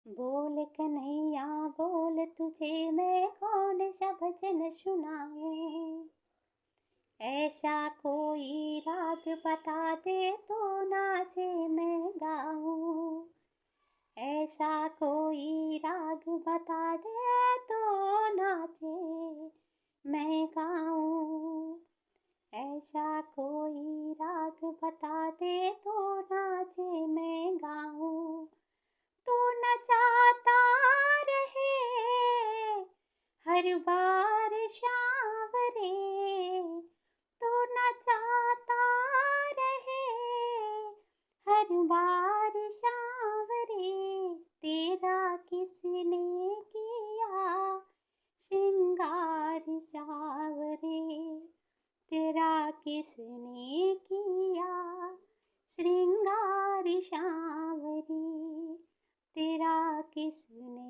बोल कन्हैया बोल, तुझे मैं कौन सा भजन सुनाऊं। ऐसा कोई राग बता दे तो नाचे मैं गाऊं। ऐसा कोई राग बता दे तो नाचे मैं गाऊं। ऐसा कोई राग बता दे तो नाचे मैं गाऊं। तू नचाता रहे हर बार शावरे, तू नचाता रहे हर बार शावरे। तेरा किसने किया श्रृंगार सावरे, तेरा किसने किया श्रृंगार सावरे, तेरा किसने